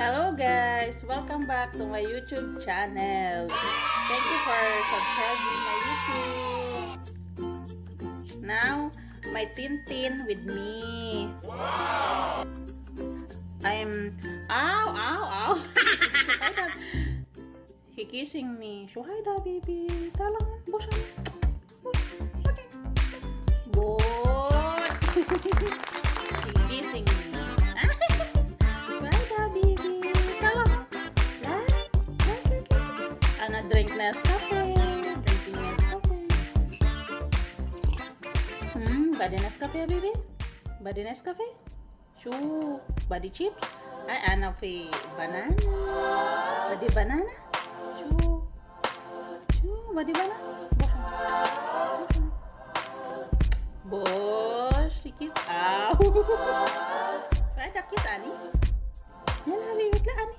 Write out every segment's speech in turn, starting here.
Hello guys! Welcome back to my YouTube channel. Thank you for subscribing my YouTube. Now, my Tintin with me. Wow! I'm... Ow! Ow! Ow! He kissing me. Shuhaida, baby. Talang, bosan. Bot! He kissing me. Drink Nescafe. Drinking Nescafe. Body Nescafe ya, baby? Body Nescafe? Shoo. Body chips? Ay, ano fi banana. Body banana? Shoo. Shoo. Body banana? Bosh. Sikit. Ow. Ay, sakit, ani? Yan, baby. Wait lang, ani.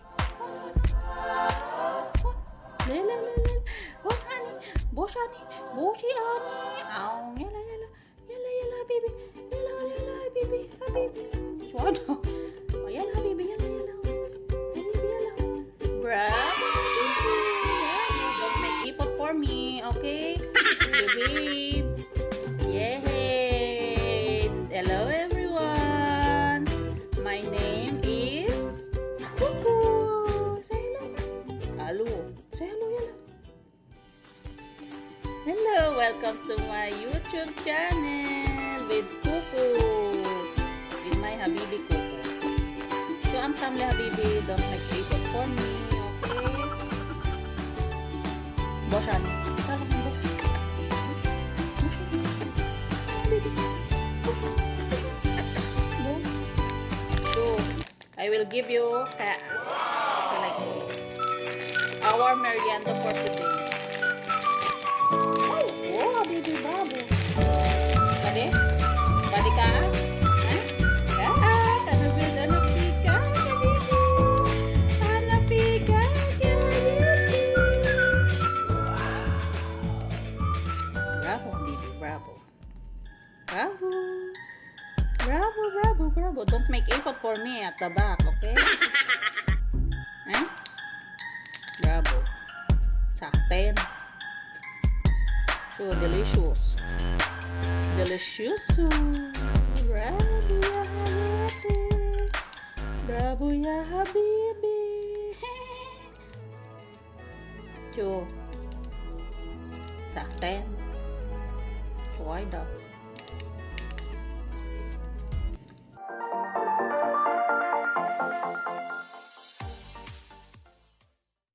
Lele. Oh, ani. Bosh, ani. Boshi, ani. Aw, yala, baby. Yala, baby. Suwado. Oh, yala, baby. Yala. Bravo, baby. Don't make effort for me, okay? Baby. Yay. Hello, everyone. My name is Cuckoo. Say hello. Hello. Say hello, yala. Hello, welcome to my YouTube channel with Cuckoo. With my Habibi Cuckoo. So, ang family Habibi, don't make effort for me, okay? Bosan. Salam, bosan. So, I will give you like our merienda for today. Oh, baby babo. Bade? Bade ka? Bravo, baby, bravo. Bravo. Don't make effort for me at the back, okay? Bravo. Sakten. So delicious. Bravo ya Habibi. So sakten. Why dog?